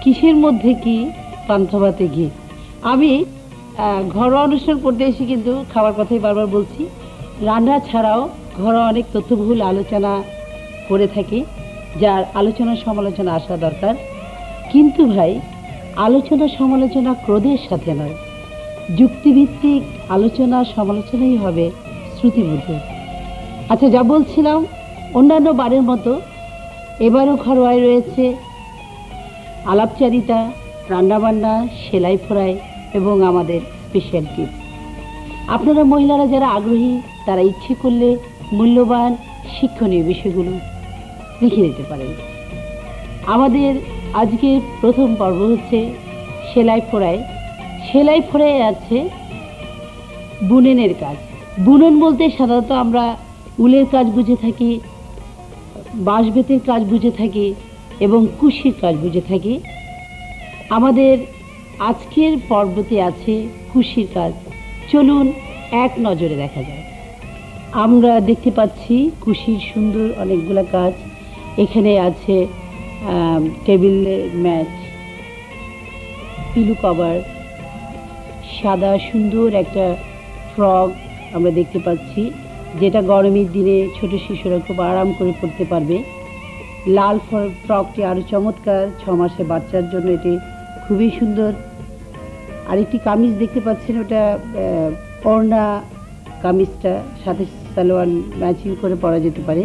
কিসের মধ্যে কি পান্তা ভাতে ঘি। আমি ঘরোয়া অনুষ্ঠান করতে এসে কিন্তু খাবার কথাই বারবার বলছি, রান্না ছাড়াও ঘরোয়া অনেক তথ্যবহুল আলোচনা করে থাকি, যার আলোচনা সমালোচনা আসা দরকার। কিন্তু ভাই, আলোচনা সমালোচনা ক্রোধের সাথে নয়, যুক্তিভিত্তিক আলোচনা সমালোচনাই হবে শ্রুতিবদ্ধ। আচ্ছা, যা বলছিলাম, অন্যান্য বারের মতো এবারও ঘরোয়ায় রয়েছে আলাপচারিতা, রান্নাবান্না, সেলাই ফোড়াই এবং আমাদের স্পেশাল টিপস। আপনারা মহিলারা যারা আগ্রহী, তারা ইচ্ছে করলে মূল্যবান শিক্ষণীয় বিষয়গুলো লিখে দিতে পারেন। আমাদের আজকের প্রথম পর্ব হচ্ছে সেলাই ফোড়াই। সেলাই ফোড়াই আছে বুননের কাজ। বুনন বলতে সাধারণত আমরা উলের কাজ বুঝে থাকি, বাঁশবেতের কাজ বুঝে থাকি এবং কুশির কাজ বুঝে থাকি। আমাদের আজকের পর্বতে আছে কুশির কাজ। চলুন এক নজরে দেখা যায়। আমরা দেখতে পাচ্ছি কুশির সুন্দর অনেকগুলো কাজ। এখানে আছে টেবিল ম্যাট, পিলু কভার, সাদা সুন্দর একটা ফ্রক আমরা দেখতে পাচ্ছি, যেটা গরমের দিনে ছোট শিশুরা খুব আরাম করে পরতে পারবে। লাল ফ্রকটি আরও চমৎকার, 6 মাসের বাচ্চার জন্য এটি খুবই সুন্দর। আরেকটি কামিজ দেখতে পাচ্ছেন, ওটা ওড়না কামিজটা, সাথে সালোয়ার ম্যাচিং করে পরা যেতে পারে।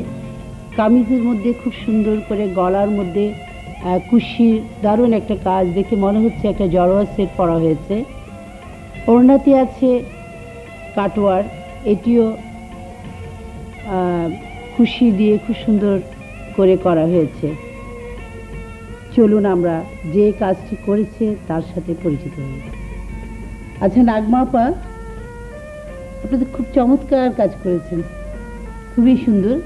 কামিজের মধ্যে খুব সুন্দর করে গলার মধ্যে কুশির দারুণ একটা কাজ, দেখে মনে হচ্ছে একটা জড়োয়া সেট পরা হয়েছে। ওড়নাতে আছে কাটওয়ার, এটিও কুশি দিয়ে খুব সুন্দর করে করা হয়েছে। চলুন আমরা যে কাজটি করেছে তার সাথে পরিচিত হই। আচ্ছা নাগমা আপা, আপনি তো খুব চমৎকার কাজ করেছেন, খুবই সুন্দর।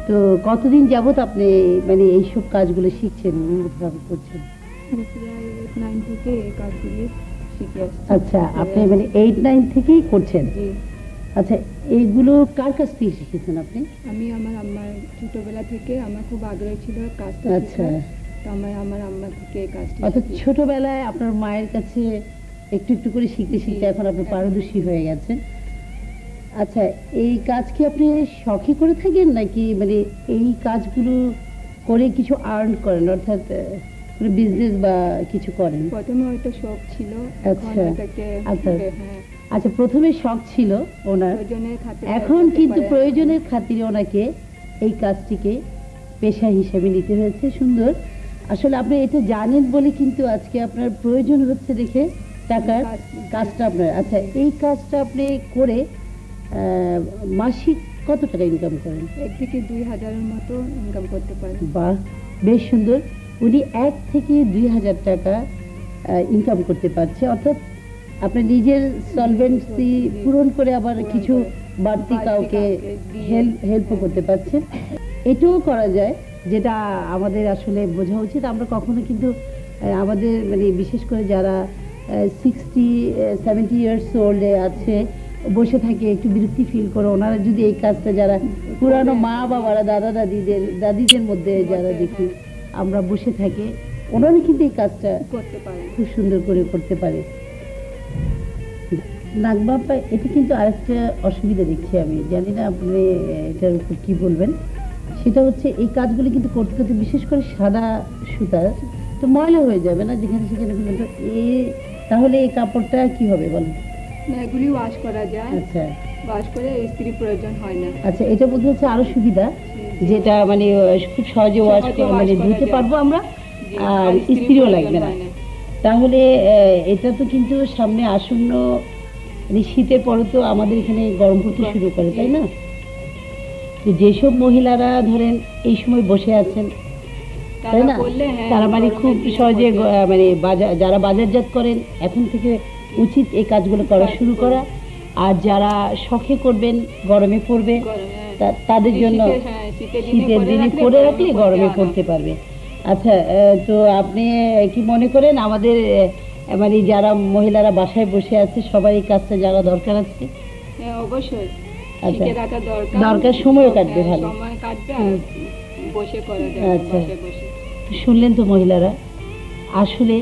তো কতদিন যাবত আপনি মানে এইসব কাজগুলো শিখছেন, করছেন? থেকে এই কাজগুলি শিখে আসছি। আচ্ছা, আপনি মানে 8-9 থেকেই করছেন? আচ্ছা, এইগুলো কার কাছ থেকে শিখেছেন আপনি? আমি আমার আম্মার, ছোটবেলা থেকে আমার খুব আগ্রহ ছিল কাজটা। আচ্ছা, তো আমার আম্মা থেকে এই কাজটা। অর্থাৎ ছোটবেলায় আপনার মায়ের কাছে একটু একটু করে শিখতে শিখতে এখন আপনি পারদর্শী হয়ে গেছেন। আচ্ছা, এই কাজ কি আপনি শখে করে থাকেন, নাকি মানে এই কাজগুলো করে কিছু আর্ন করেন, অর্থাৎ বিজনেস বা কিছু করেন? প্রথমে হয়তো শখ ছিল। আচ্ছা আচ্ছা হ্যাঁ, আচ্ছা, প্রথমে শখ ছিল ওনার, এখন কিন্তু প্রয়োজনের খাতিরে ওনাকে এই কাজটিকে পেশা হিসেবে নিতে হয়েছে। সুন্দর। আসলে আপনি এটা জানেন বলে কিন্তু আজকে আপনার প্রয়োজন হচ্ছে দেখে টাকার কাজটা আপনার। আচ্ছা, এই কাজটা আপনি করে মাসিক কত টাকা ইনকাম করেন? 1 থেকে 2,000-এর মতো ইনকাম করতে পারেন। বাহ, বেশ সুন্দর। উনি 1 থেকে 2,000 টাকা ইনকাম করতে পারছে, অর্থাৎ আপনি নিজের সলভেন্সি পূরণ করে আবার কিছু বাড়তি কাউকে হেল্পও করতে পারছেন। এটাও করা যায়, যেটা আমাদের আসলে বোঝা উচিত। আমরা কখনো কিন্তু আমাদের মানে বিশেষ করে যারা 60-70 ইয়ার্স ওল্ডে আছে, বসে থাকে, একটু বিরক্তি ফিল করে, ওনারা যদি এই কাজটা, যারা পুরানো মা বাবারা, দাদিদের মধ্যে যারা দেখি আমরা বসে থাকি, ওনারা কিন্তু এই কাজটা করতে পারে, খুব সুন্দর করে করতে পারে। নাগবাপা, এটা কিন্তু আরেকটা অসুবিধা দেখছি আমি, জানি না আপনি এটার উপর কি বলবেন। সেটা হচ্ছে এই কাজগুলো কিন্তু করতে করতে, বিশেষ করে সাদা সুতা তো ময়লা হয়ে যাবে না যেখানে সেখানে, তাহলে এই কাপড়টা কি হবে বলেন? না, এগুলি ওয়াশ করা যায়। আচ্ছা, ওয়াশ করে ইস্ত্রি প্রয়োজন হয় না। আচ্ছা, এটা বোধ হচ্ছে আরো সুবিধা, যেটা মানে খুব সহজে ওয়াশ করে মানে ধুতে পারবো আমরা, আর ইস্ত্রিও লাগবে না। তাহলে এটা তো কিন্তু সামনে আসন্ন মানে শীতের পরে তো আমাদের এখানে গরম পড়তে শুরু করে, তাই না? তো যেসব মহিলারা ধরেন এই সময় বসে আছেন, তাই না, তারা মানে খুব সহজে মানে যারা বাজারজাত করেন, এখন থেকে উচিত এই কাজগুলো করা শুরু করা। আর যারা শখে করবেন, গরমে পড়বে, তাদের জন্য শীতের দিনে করে রাখলে গরমে পড়তে পারবে। আচ্ছা, তো আপনি কি মনে করেন আমাদের মানে যারা মহিলারা বাসায় বসে আছে সবাই এই কাজটা যারা দরকার আছে? অবশ্যই। আচ্ছা, দরকার, সময়ও কাটবে, ভালো সময় কাটবে, বসে করা যায়। আচ্ছা, শুনলেন তো মহিলারা, আসলে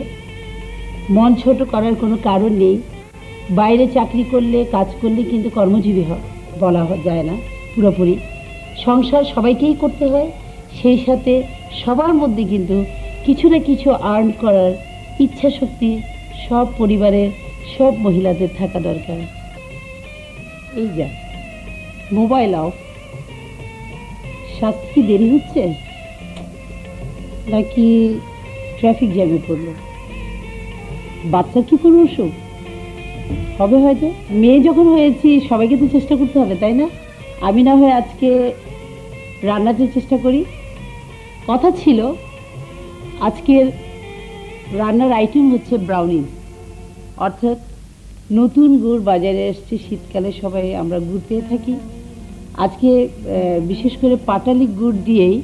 মন ছোট করার কোনো কারণ নেই। বাইরে চাকরি করলে, কাজ করলে কিন্তু কর্মজীবী বলা যায় না পুরোপুরি। সংসার সবাইকেই করতে হয়, সেই সাথে সবার মধ্যে কিন্তু কিছু না কিছু আর্ন করার ইচ্ছা শক্তি সব পরিবারের সব মহিলাদের থাকা দরকার। এই যা মোবাইল অফ, সাথে কি দেরি হচ্ছে নাকি ট্রাফিক জ্যামে পড়লো? বাচ্চার কি কোনো অসুখ হবে? হয়তো মেয়ে যখন হয়েছি সবাইকে তো চেষ্টা করতে হবে, তাই না? আমি না হয় আজকে রান্নাতে চেষ্টা করি। কথা ছিল আজকের রান্নার আইটেম হচ্ছে ব্রাউনি, অর্থাৎ নতুন গুড় বাজারে এসছে। শীতকালে সবাই আমরা গুড় পেয়ে থাকি। আজকে বিশেষ করে পাটালি গুড় দিয়েই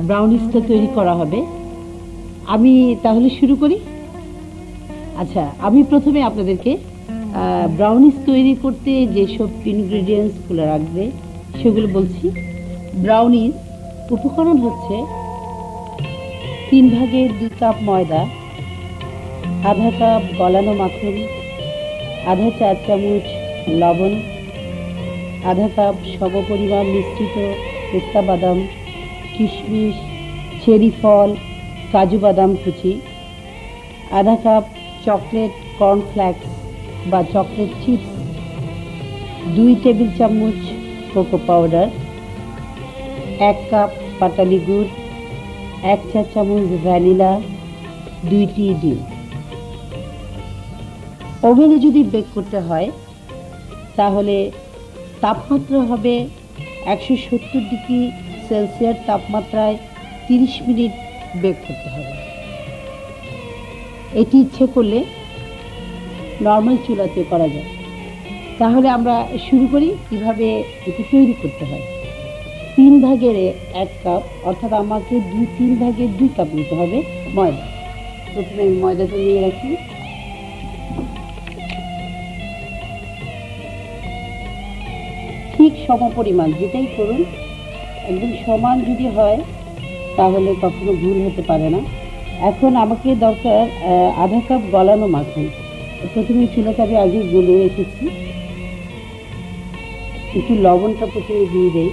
ব্রাউনিসটা তৈরি করা হবে। আমি তাহলে শুরু করি। আচ্ছা, আমি প্রথমে আপনাদেরকে ব্রাউনিস তৈরি করতে যেসব ইনগ্রেডিয়েন্টসগুলো লাগবে সেগুলো বলছি। ব্রাউনিস উপকরণ হচ্ছে 3 ভাগের 2 কাপ ময়দা, আধা কাপ গলানো মাখন, আধা চা চামচ লবণ, আধা কাপ সমপরিমাণ মিশ্রিত পেস্তা বাদাম, কিশমিশ, চেরি ফল, কাজু বাদাম কুচি, আধা কাপ চকলেট কর্নফ্লেক্স বা চকলেট চিপস, 2 টেবিল চামচ কোকো পাউডার, 1 কাপ পাটালি গুড়, 1 চা চামচ ভ্যানিলা, 2টি ডিম। ওভেনে যদি বেক করতে হয় তাহলে তাপমাত্রা হবে 170 ডিগ্রি সেলসিয়াস তাপমাত্রায় 30 মিনিট বেক করতে হবে। এটি ইচ্ছে করলে নর্মাল চুলাতে করা যায়। তাহলে আমরা শুরু করি কিভাবে এটি তৈরি করতে হয়। 3 ভাগের 1 কাপ, অর্থাৎ আমাকে 3 ভাগের 2 কাপ নিতে হবে ময়দা। প্রথমে আমি ময়দাটা নিয়ে রাখি। ঠিক সমপরিমাণ, যেটাই করুন একদম সমান যদি হয় তাহলে কখনো ভুল হতে পারে না। এখন আমাকে দরকার আধা কাপ গলানো মাখন। প্রথমে চুলাটা আমি আগে গলে রেখেছি। একটু লবণটা প্রথমে দিয়ে দেই।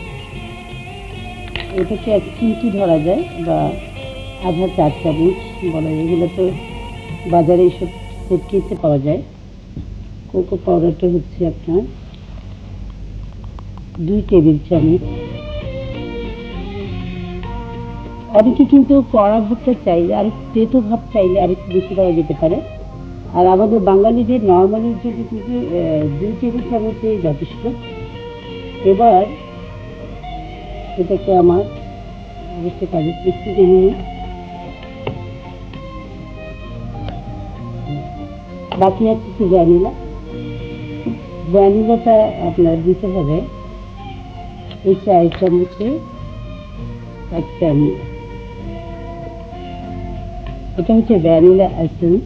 এটাকে 1 চিমটি ধরা যায় বা আধা চা চামচ বলা যায়। এগুলো তো বাজারে এইসব সেট কিনতে পাওয়া যায়। কোকো পাউডারটা হচ্ছে আপনার 2 টেবিল চামচ। অনেকে কিন্তু কড়া ভাবটা চাইলে আর তেতো ভাব চাইলে আর একটু বেশি দেওয়া যেতে পারে। আর আমাদের বাঙালিদের নর্মালের জন্য কিন্তু 2 টেবিল চামচই যথেষ্ট। এবার এটাকে আমার অবশ্যই কাজের প্রস্তুতি নিয়ে বাকি আছে কিছু ভ্যানিলাটা আপনার দিতে হবে এই 4 চামচে 1 চামচ। এটা হচ্ছে ভ্যানিলা এসেন্স।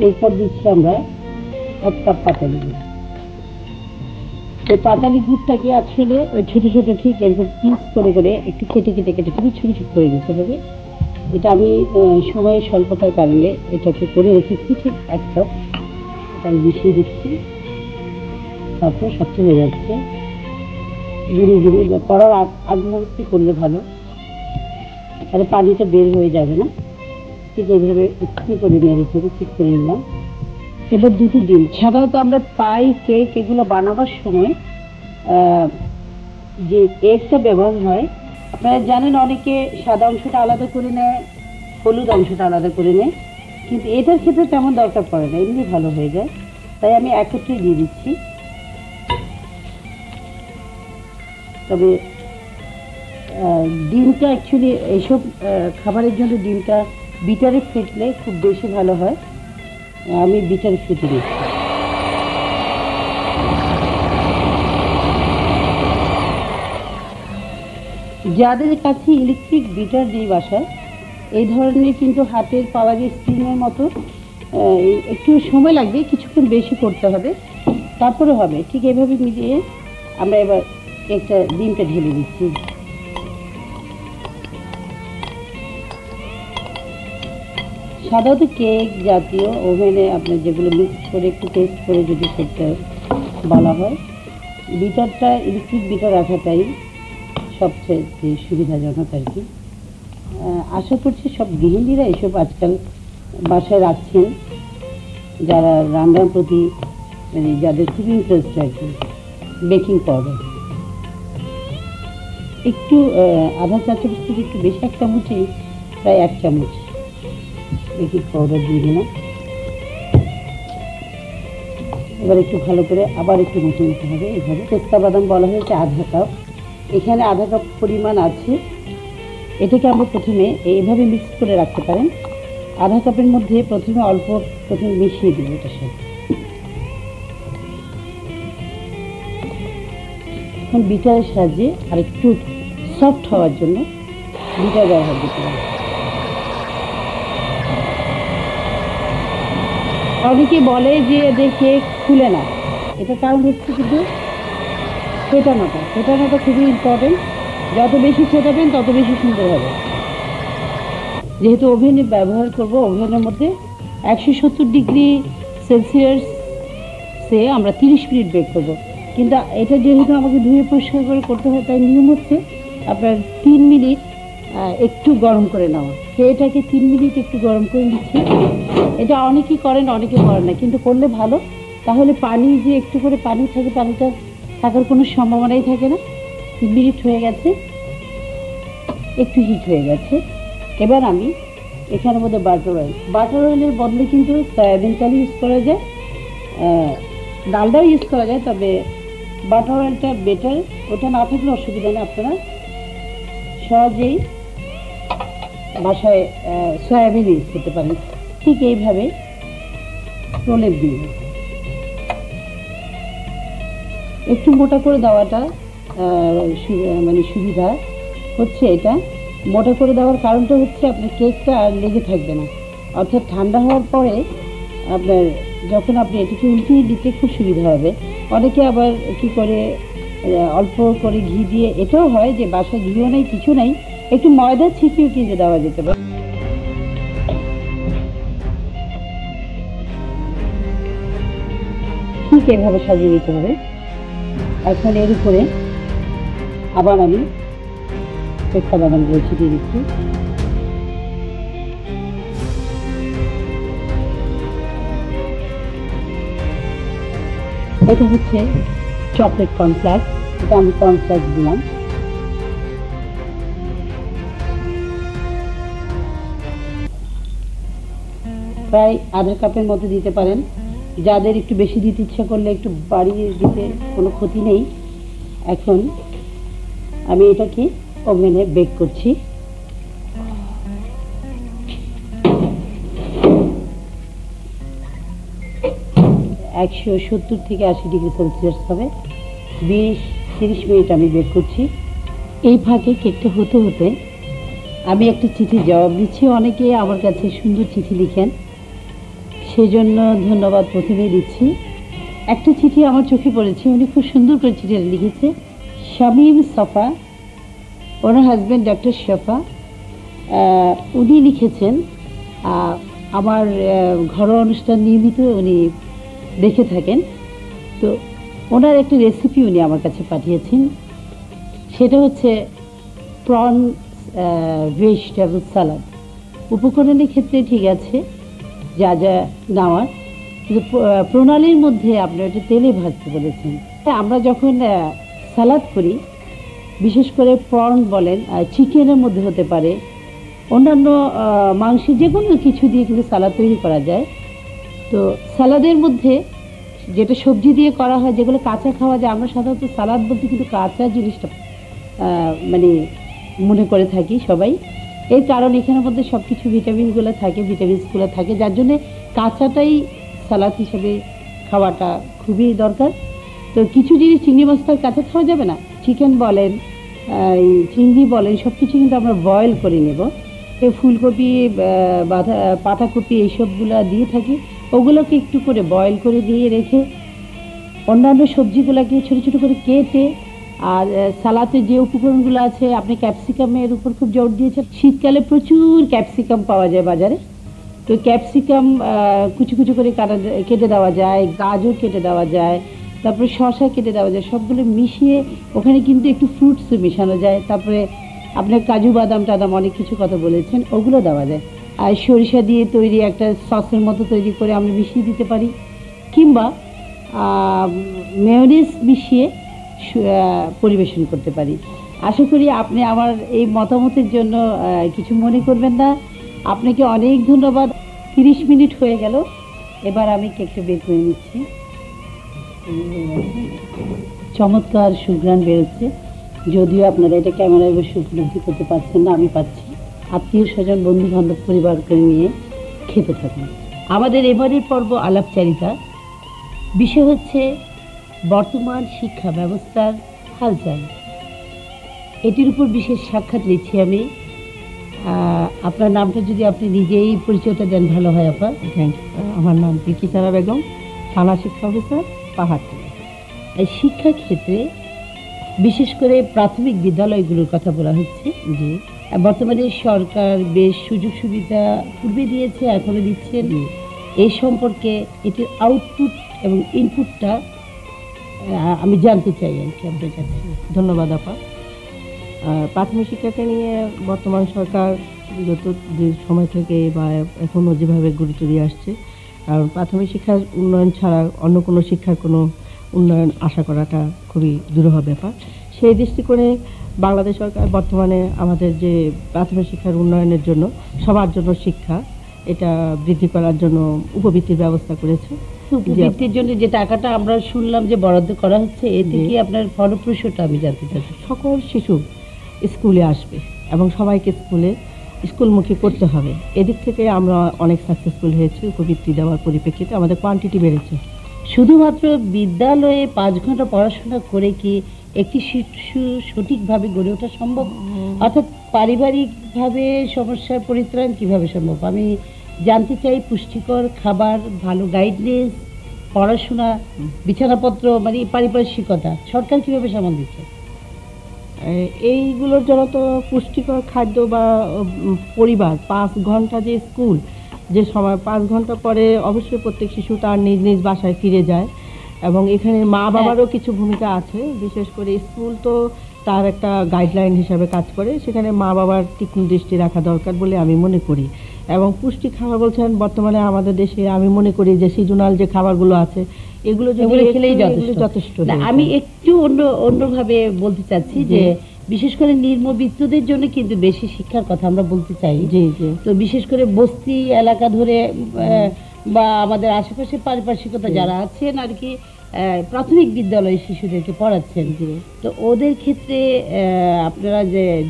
এরপর দিচ্ছি আমরা 1 কাপ পাটালি গুড়। এই পাটালি গুড়টাকে আসলে ওই ছোটো ছোটো ঠিক এরকম পিস করে করে একটু কেটে খুবই ছোটো ছোটো করে দিতে হবে। এটা আমি সময়ের স্বল্পতার কারণে এটাকে করে রেখেছি ঠিক 1 কাপ। এটা আমি মিশিয়ে দিচ্ছি। তারপর স্বচ্ছ হয়ে যাচ্ছে। গুঁড়ি করার আগ মুহূর্তে করলে ভালো, তাহলে পানিটা বের হয়ে যাবে না। ঠিক এইভাবে একটু করে নিয়ে রেখে ঠিক করে নিলাম। এবার 2টি ডিম। সাধারণত আমরা পাই, কেক এগুলো বানাবার সময় যে এগটা ব্যবহার হয়, আপনারা জানেন অনেকে সাদা অংশটা আলাদা করে নেয়, হলুদ অংশটা আলাদা করে নেয়, কিন্তু এটার ক্ষেত্রে তেমন দরকার পড়ে না, এমনি ভালো হয়ে যায়। তাই আমি একত্রে দিয়ে দিচ্ছি। তবে ডিমটা অ্যাকচুয়ালি এইসব খাবারের জন্য ডিমটা বিটারে ফেটলে খুব বেশি ভালো হয়। আমি বিটারে ফেটে দিচ্ছি। যাদের কাছে ইলেকট্রিক বিটার নেই বাসায়, এই ধরনের কিন্তু হাতের পাওয়া যায় স্প্রিংয়ের মতো। একটু সময় লাগবে, কিছুক্ষণ বেশি করতে হবে, তারপরে হবে। ঠিক এভাবে মিলিয়ে আমরা এবার একটা ডিমটা ঢেলে দিচ্ছি। সাধারণত কেক জাতীয় ওভেনে আপনার যেগুলো মিক্স করে একটু টেস্ট করে যদি করতে বলা হয়, বিটারটা ইলেকট্রিক বিটার রাখাটাই সবচেয়ে সুবিধাজনক আর কি। আশা করছি সব গৃহিণীরা এসব আজকাল বাসায় রাখছেন, যারা রান্নার প্রতি মানে যাদের খুব ইন্টারেস্ট আর কি। বেকিং পাউডার একটু আধা চা চামচ থেকে একটু বেশি, এক চামচেই প্রায় 1 চামচ বেকিং পাউডার দিয়ে দিলাম। এবার একটু ভালো করে আবার একটু মেখে নিতে হবে। এইভাবে পেস্তা বাদাম বলা হয়েছে আধা কাপ, এখানে আধা কাপ পরিমাণ আছে। এটাকে আমরা প্রথমে এইভাবে মিক্স করে রাখতে পারেন। আধা কাপের মধ্যে প্রথমে অল্প মিশিয়ে দিব এটার সাথে। এখন বিটারের সাহায্যে আর একটু সফট হওয়ার জন্য বিটার ব্যবহার করতে হবে। অনেকে বলে যে এদের কেক ফুলে না, এটার কারণ হচ্ছে কিন্তু ফেটানোটা খুবই ইম্পর্টেন্ট। যত বেশি ফেটাবেন তত বেশি সুন্দর হবে। যেহেতু ওভেনে ব্যবহার করব, ওভেনের মধ্যে 170 ডিগ্রি সেলসিয়াসে আমরা 30 মিনিট বেক করব। কিন্তু এটা যেহেতু আমাকে ধুয়ে পরিষ্কার করে করতে হয়, তাই নিয়ম হচ্ছে আপনার 3 মিনিট একটু গরম করে নেওয়া। এটাকে 3 মিনিট একটু গরম করে নিচ্ছি। এটা অনেকেই করেন, অনেকে করেন না, কিন্তু করলে ভালো। তাহলে পানি যে একটু করে পানি থাকে, পানিটা থাকার কোনো সম্ভাবনাই থাকে না। 3 মিনিট হয়ে গেছে, একটু হিট হয়ে গেছে। এবার আমি এখানের মধ্যে বাটার অয়েলের বদলে কিন্তু সয়াবিন তেল ইউজ করা যায়, ডালডাও ইউজ করা যায়, তবে বাটার অয়েলটা বেটার। ওটা না থাকলে অসুবিধা নেই, আপনারা সহজেই বাসায় সয়াবিন ইউজ করতে পারেন। ঠিক এইভাবে প্রলেপ দিন। একটু মোটা করে দেওয়াটা মানে সুবিধা হচ্ছে, এটা মোটা করে দেওয়ার কারণটা হচ্ছে আপনার কেকটা আর লেগে থাকবে না। অর্থাৎ ঠান্ডা হওয়ার পরে আপনার যখন আপনি এটাকে উল্টিয়ে দিতে খুব সুবিধা হবে। অনেকে আবার কি করে অল্প করে ঘি দিয়ে, এটাও হয় যে বাসায় ঘিও নেই কিছু নেই, একটু ময়দা ছিটিয়েও কিন্তু দেওয়া যেতে পারে। ঠিক এভাবে সাজিয়ে দিতে হবে। এখন এর উপরে আবার আমি পেস্তা বাদামগুলো ছিটিয়ে দিচ্ছি। এটা হচ্ছে চকলেট কর্নফ্লেক্স, এটা আমি কর্নফ্লেক্স দিলাম। প্রায় আধা কাপের মতো দিতে পারেন। যাদের একটু বেশি দিতে ইচ্ছা করলে একটু বাড়িয়ে দিতে কোনো ক্ষতি নেই। এখন আমি এটাকে ওভেনে বেক করছি। একশো 70 থেকে 80 ডিগ্রি সেলসিয়াস হবে। 20-30 মিনিট আমি বেক করছি। এই ফাঁকে কেকটা হতে হতে আমি একটা চিঠির জবাব দিচ্ছি। অনেকে আমার কাছে সুন্দর চিঠি লিখেন, সেজন্য ধন্যবাদ প্রথমেই দিচ্ছি। একটা চিঠি আমার চোখে পড়েছে, উনি খুব সুন্দর করে চিঠিটা লিখেছে। শামীম সাফা, ওনার হাজব্যান্ড ডক্টর শফা, উনি লিখেছেন আমার ঘরোয়া অনুষ্ঠান নিয়মিত উনি দেখে থাকেন, তো ওনার একটা রেসিপি উনি আমার কাছে পাঠিয়েছেন। সেটা হচ্ছে প্রন ভেজিটেবল সালাদ। উপকরণের ক্ষেত্রে ঠিক আছে যা যা নেওয়ার, কিন্তু প্রণালীর মধ্যে আপনারা এটা তেলে ভাজতে বলেছেন। আমরা যখন সালাদ করি, বিশেষ করে প্রন বলেন, চিকেনের মধ্যে হতে পারে, অন্যান্য মাংসের যে কোনো কিছু দিয়ে কিন্তু সালাদ তৈরি করা যায়। তো সালাদের মধ্যে যেটা সবজি দিয়ে করা হয়, যেগুলো কাঁচা খাওয়া যায়, আমরা সাধারণত সালাদ বলতে কিন্তু কাঁচা জিনিসটা মানে মনে করে থাকি সবাই। এর কারণ এখানের মধ্যে সব কিছু ভিটামিনসগুলো থাকে, যার জন্যে কাঁচাটাই সালাদ হিসেবে খাওয়াটা খুবই দরকার। তো কিছু জিনিস চিংড়ি মাছ তো কাঁচা খাওয়া যাবে না, চিকেন বলেন, চিংড়ি বলেন, সব কিছু কিন্তু আমরা বয়েল করে নেব। ফুলকপি, পাতাকপি এইসবগুলো দিয়ে থাকি, ওগুলোকে একটু করে বয়েল করে দিয়ে রেখে অন্যান্য সবজিগুলোকে ছোটো ছোটো করে কেটে, আর সালাতে যে উপকরণগুলো আছে, আপনি ক্যাপসিকামের উপর খুব জোর দিয়েছেন। শীতকালে প্রচুর ক্যাপসিকাম পাওয়া যায় বাজারে, তো ক্যাপসিকাম কুচি কুচি করে কেটে দেওয়া যায়, গাজর কেটে দেওয়া যায়, তারপরে শসা কেটে দেওয়া যায়, সবগুলো মিশিয়ে ওখানে কিন্তু একটু ফ্রুটস মেশানো যায়, তারপরে আপনার কাজু বাদাম টাদাম অনেক কিছু কথা বলেছেন, ওগুলো দেওয়া যায়। আর সরিষা দিয়ে তৈরি একটা সসের মতো তৈরি করে আমরা মিশিয়ে দিতে পারি, কিংবা মেয়োনিজ মিশিয়ে পরিবেশন করতে পারি। আশা করি আপনি আমার এই মতামতের জন্য কিছু মনে করবেন না। আপনাকে অনেক ধন্যবাদ। 30 মিনিট হয়ে গেল, এবার আমি কেকটা বের করে নিচ্ছি। চমৎকার সুঘ্রাণ বেরোচ্ছে, যদিও আপনারা এটা ক্যামেরায় বসে উপলব্ধি করতে পারছেন না, আমি পাচ্ছি। আত্মীয় স্বজন, বন্ধু বান্ধব, পরিবারকে নিয়ে খেতে থাকুন। আমাদের এবারের পর্ব আলাপচারিতা, বিষয় হচ্ছে বর্তমান শিক্ষা ব্যবস্থার হালচাল। এটির উপর বিশেষ সাক্ষাৎ নিচ্ছি আমি। আপনার নামটা যদি আপনি নিজেই পরিচয়টা দেন ভালো হয়। আপা, থ্যাংক ইউ। আমার নাম বিকিসারা বেগম, থানা শিক্ষা অফিসার, পাহাড়তলী। এই শিক্ষাক্ষেত্রে বিশেষ করে প্রাথমিক বিদ্যালয়গুলোর কথা বলা হচ্ছে যে বর্তমানে সরকার বেশ সুযোগ সুবিধা পূর্বে দিয়েছে, এখনো দিচ্ছেন। এই সম্পর্কে এটির আউটপুট এবং ইনপুটটা আমি জানতে চাই আর কি আপনার কাছে। ধন্যবাদ আপা। প্রাথমিক শিক্ষাকে নিয়ে বর্তমান সরকার বিগত যে সময় থেকে বা এখনও যেভাবে গুরুত্ব দিয়ে আসছে, কারণ প্রাথমিক শিক্ষার উন্নয়ন ছাড়া অন্য কোনো শিক্ষার কোনো উন্নয়ন আশা করাটা খুবই দুরূহ ব্যাপার। সেই দৃষ্টিকোণে বাংলাদেশ সরকার বর্তমানে আমাদের যে প্রাথমিক শিক্ষার উন্নয়নের জন্য সবার জন্য শিক্ষা, এটা বৃদ্ধি করার জন্য উপবৃত্তির ব্যবস্থা করেছে। উপবৃত্তির জন্য যে টাকাটা আমরা শুনলাম যে বরাদ্দ করা হচ্ছে, এতে কি আপনার ফলপ্রসূটা আমি জানতে চাই। সকল শিশু স্কুলে আসবে এবং সবাইকে স্কুলমুখী করতে হবে। এদিক থেকে আমরা অনেক সাকসেসফুল হয়েছি। উপবৃত্তি দেওয়ার পরিপ্রেক্ষিতে আমাদের কোয়ান্টিটি বেড়েছে। শুধুমাত্র বিদ্যালয়ে 5 ঘন্টা পড়াশোনা করে কি একটি শিশু সঠিকভাবে গড়ে ওঠা সম্ভব? অর্থাৎ পারিবারিকভাবে সমস্যার পরিত্রাণ কিভাবে সম্ভব? আমি জানতে চাই পুষ্টিকর খাবার, ভালো গাইডলাইন্স, পড়াশোনা, বিছানাপত্র, মানে পারিপার্শ্বিকতা সরকার কিভাবে সামাল দিচ্ছে? এইগুলোর জন্য তো পুষ্টিকর খাদ্য বা পরিবার 5 ঘন্টা যে স্কুল, যে সময় 5 ঘন্টা পরে অবশ্যই প্রত্যেক শিশু তার নিজ নিজ বাসায় ফিরে যায়, এবং এখানে মা বাবারও কিছু ভূমিকা আছে। বিশেষ করে স্কুল তো তার একটা গাইডলাইন হিসাবে কাজ করে, সেখানে মা বাবার তীক্ষ্ণ দৃষ্টি রাখা দরকার বলে আমি মনে করি। এবং পুষ্টি খাবার বলছেন, বর্তমানে আমাদের দেশে আমি মনে করি যে সিজনাল যে খাবারগুলো আছে এগুলো খেলেই যথেষ্ট। আমি একটু অন্যভাবে বলতে চাচ্ছি যে বিশেষ করে নিম্নবিত্তদের জন্য কিন্তু বেশি শিক্ষার কথা আমরা বলতে চাই। তো বিশেষ করে বস্তি এলাকা ধরে বা আমাদের আশেপাশে পারিপার্শ্বিকতা যারা আছেন আর কি, প্রাথমিক বিদ্যালয়ে শিশুদেরকে পড়াচ্ছেন, তো ওদের ক্ষেত্রে আপনারা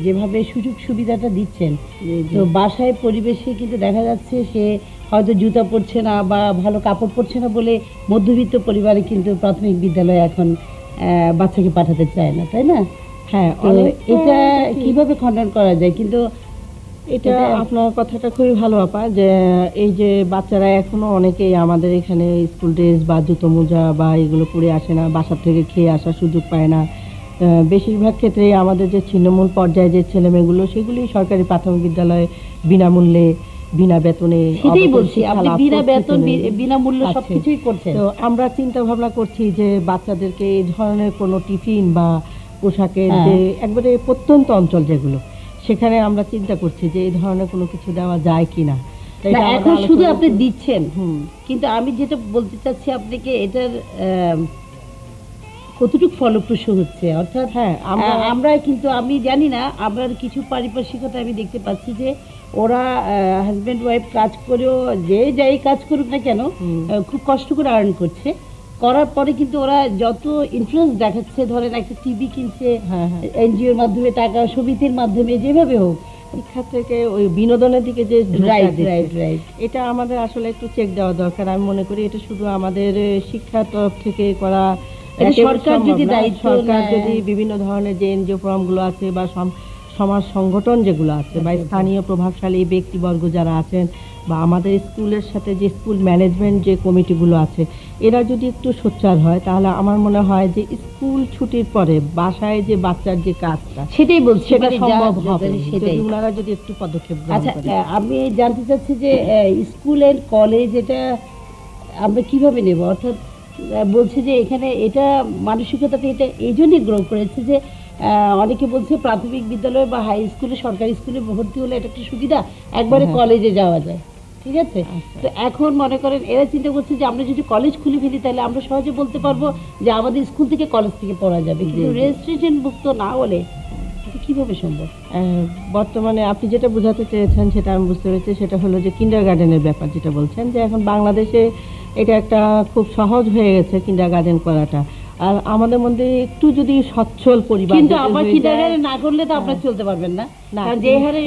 যেভাবে সুযোগ সুবিধাটা দিচ্ছেন, তো বাসায় পরিবেশে কিন্তু দেখা যাচ্ছে সে হয়তো জুতা পরছে না বা ভালো কাপড় পরছে না বলে মধ্যবিত্ত পরিবারে কিন্তু প্রাথমিক বিদ্যালয়ে এখন বাচ্চাকে পাঠাতে চায় না, তাই না? হ্যাঁ, এটা কিভাবে খণ্ডন করা যায়? কিন্তু এটা আপনার কথাটা খুবই ভালো আপা, যে এই যে বাচ্চারা এখনো অনেকেই আমাদের এখানে স্কুল ড্রেস বা জুতো মোজা বা এগুলো পরে আসে না, বাসা থেকে খেয়ে আসার সুযোগ পায় না। বেশিরভাগ ক্ষেত্রে আমাদের যে ছিন্নমূল পর্যায়ে যে ছেলেমেয়েগুলো, সেগুলি সরকারি প্রাথমিক বিদ্যালয়ে বিনামূল্যে, বিনা বেতনে, সেটাই বলছি, আপনি বিনা বেতন বিনামূল্য সবকিছুই করছেন। তো আমরা চিন্তা ভাবনা করছি যে বাচ্চাদেরকে এই ধরনের কোনো টিফিন বা পোশাকের যে একবারে প্রত্যন্ত অঞ্চল যেগুলো, সেখানে আমরা চিন্তা করছি যে এই ধরনের কোনো কিছু দেওয়া যায় কিনা। এখন শুধু আপনি দিচ্ছেন, কিন্তু আমি যেটা বলতে চাচ্ছি আপনাকে, এটার কতটুকু ফলপ্রসূ হচ্ছে? অর্থাৎ আমরা কিন্তু, আমি জানি না, আমরা কিছু পারিপার্শ্বিকতা আমি দেখতে পাচ্ছি যে ওরা হাজব্যান্ড ওয়াইফ কাজ করেও, যে যাই কাজ করুক না কেন, খুব কষ্ট করে আর্ন করছে। করার পরে কিন্তু ওরা যত ইনফ্লুয়েন্স দেখাচ্ছে, ধরেন একটা টিভি কিনছে এনজিওর মাধ্যমে, টাকা সমিতির মাধ্যমে, যেভাবে হোক, শিক্ষা থেকে ওই বিনোদনের দিকে যে রাইট, এটা আমাদের আসলে একটু চেক দেওয়া দরকার। আমি মনে করি এটা শুধু আমাদের শিক্ষার তরফ থেকে করা, সরকার যদি দায়িত্ব, সরকার যদি বিভিন্ন ধরনের যে এনজিও ফর্মগুলো আছে বা সমাজ সংগঠন যেগুলো আছে বা স্থানীয় প্রভাবশালী ব্যক্তিবর্গ যারা আছেন বা আমাদের স্কুলের সাথে যে স্কুল ম্যানেজমেন্ট যে কমিটিগুলো আছে, এরা যদি একটু সোচ্চার হয় তাহলে আমার মনে হয় যে স্কুল ছুটির পরে বাসায় যে বাচ্চার যে কাজটা সেটাই বলছি, সেটা মানে সম্ভব যা- হবে সেটাই। যদি ওনারা যদি একটু পদক্ষেপ গ্রহণ আচ্ছা, করেন। আমি জানতে চাচ্ছি যে স্কুল এন্ড কলেজ এটা আমরা কিভাবে নেব, অর্থাৎ বলছে যে এখানে এটা মানসিকতাতে এটা এই জন্যই গ্রো করেছে যে অনেকে বলছে প্রাথমিক বিদ্যালয় বা হাই স্কুলে সরকারি স্কুলে ভর্তি হলে এটা একটা সুবিধা, একবারে হ্যাঁ। কলেজে যাওয়া যায়, ঠিক আছে। আচ্ছা। তো এখন মনে করেন এরা চিন্তা করছে যে আমরা যদি কলেজ খুলে ফেলি তাহলে আমরা সহজে বলতে পারবো যে আমাদের স্কুল থেকে কলেজ থেকে পড়া যাবে, কিন্তু জি। রেজিস্ট্রেশন ভুক্ত না হলে এটা কিভাবে সম্ভব? বর্তমানে আপনি যেটা বোঝাতে চেয়েছেন সেটা আমি বুঝতে পেরেছি, সেটা হলো যে কিন্ডারগার্ডেনের ব্যাপার যেটা বলছেন, যে এখন বাংলাদেশে এটা একটা খুব সহজ হয়ে গেছে কিন্ডারগার্ডেন করাটা। আর আমাদের মধ্যে একটু যদি সচ্ছল পরিবার কিন্তু যদি আবার হয়ে কিন্ডারগার্টেন যায়- না করলে তো আপনার চলতে পারবেন না, না, কারণ যে হারে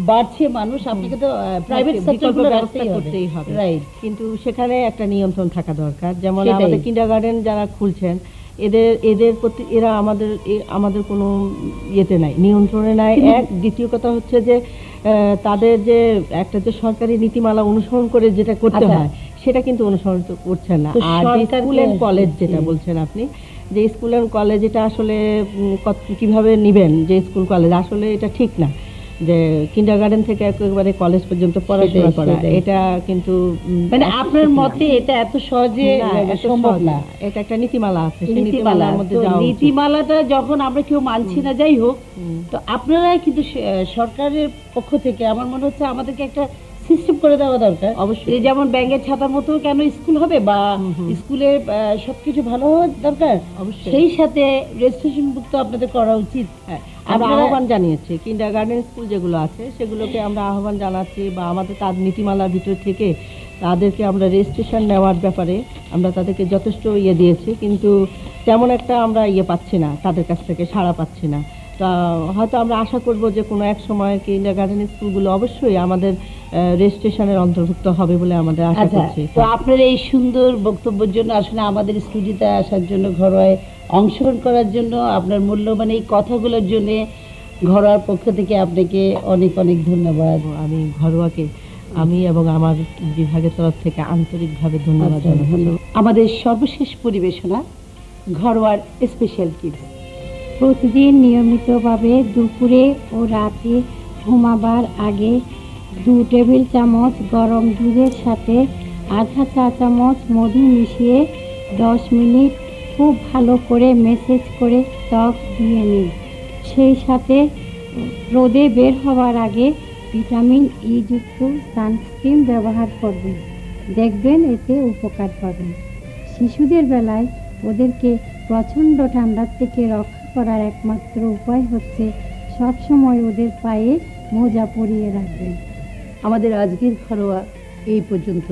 বাড়ছে মানুষ, আপনাকে তো প্রাইভেট বিকল্প সেক্টরগুলো ব্যবস্থা রাখতেই করতেই হবে। রাইট। কিন্তু সেখানে একটা নিয়ন্ত্রণ থাকা দরকার। যেমন সেটাই। আমাদের কিন্ডারগার্টেন যারা খুলছেন এদের প্রতি এরা আমাদের কোনো ইয়েতে নাই, নিয়ন্ত্রণে নাই। এক, দ্বিতীয় কথা হচ্ছে যে তাদের যে একটা যে সরকারি নীতিমালা অনুসরণ করে যেটা করতে আচ্ছা। হয় সেটা কিন্তু অনুসরণ তো করছেন না। তো আর যে সরকারকে- স্কুল এন্ড কলেজ যেটা হুম। বলছেন আপনি, যে স্কুল এন্ড কলেজ এটা আসলে কিভাবে নিবেন, যে স্কুল কলেজ আসলে এটা ঠিক না যে কিন্ডারগার্টেন থেকে একেবারে কলেজ পর্যন্ত পড়াশোনা সেটাই, করা, সেটাই। এটা কিন্তু মানে ঠিক আপনার না। মতে এটা এত সহজে না, এত সম্ভব সহজ না। এটা একটা নীতিমালা আছে, সেই নীতিমালা, নীতিমালার মধ্যে তো যাওয়া উচিত। নীতিমালাটা যখন আমরা কেউ মানছি না, যাই হোক, হুম। তো আপনারা কিন্তু সরকারের পক্ষ থেকে আমার মনে হচ্ছে আমাদেরকে একটা সিস্টেম করে দেওয়া দরকার। অবশ্যই। যে যেমন ব্যাঙের ছাতার মতো কেন স্কুল হবে, বা স্কুলে সবকিছু ভালো হওয়া দরকার, অবশ্যই। সেই সাথে রেজিস্ট্রেশন মুক্ত আপনাদের করা উচিত। হ্যাঁ, আমরা আপনারা- আহ্বান জানিয়েছি কিন্ডারগার্টেন স্কুল যেগুলো আছে সেগুলোকে আমরা আহ্বান জানাচ্ছি, বা আমাদের তার নীতিমালার ভিতর থেকে তাদেরকে আমরা রেজিস্ট্রেশন নেওয়ার ব্যাপারে আমরা তাদেরকে যথেষ্ট ইয়ে দিয়েছি, কিন্তু তেমন একটা আমরা ইয়ে পাচ্ছি না, তাদের কাছ থেকে সাড়া পাচ্ছি না। তা হয়তো আমরা আশা করব যে কোনো এক সময় কিন্ডারগার্টেন স্কুলগুলো অবশ্যই আমাদের রেজিস্ট্রেশনের অন্তর্ভুক্ত হবে বলে আমাদের আশা আচ্ছা, করছি। তো আপনার এই সুন্দর বক্তব্যের জন্য, আসলে আমাদের স্টুডিওতে আসার জন্য, ঘরোয়ায় অংশগ্রহণ করার জন্য, আপনার মূল্যবান এই কথাগুলোর জন্য ঘরোয়ার পক্ষ থেকে আপনাকে অনেক অনেক ধন্যবাদ। আমি ঘরোয়াকে আমি এবং আমার বিভাগের তরফ থেকে আন্তরিকভাবে ধন্যবাদ আচ্ছা, জানাচ্ছি। ধন্যবাদ। আমাদের সর্বশেষ পরিবেশনা ঘরোয়ার স্পেশাল কিডস। প্রতিদিন নিয়মিতভাবে দুপুরে ও রাতে ঘুমাবার আগে 2 টেবিল চামচ গরম দুধের সাথে আধা চা চামচ মধু মিশিয়ে 10 মিনিট খুব ভালো করে মেসেজ করে ত্বক ধুয়ে নিন। সেই সাথে রোদে বের হওয়ার আগে ভিটামিন ই যুক্ত সানস্ক্রিন ব্যবহার করবেন, দেখবেন এতে উপকার পাবেন। শিশুদের বেলায় ওদেরকে প্রচণ্ড ঠান্ডার থেকে রক্ষা করার একমাত্র উপায় হচ্ছে সবসময় ওদের পায়ে মোজা পরিয়ে রাখবেন। আমাদের আজকের ঘরোয়া এই পর্যন্ত।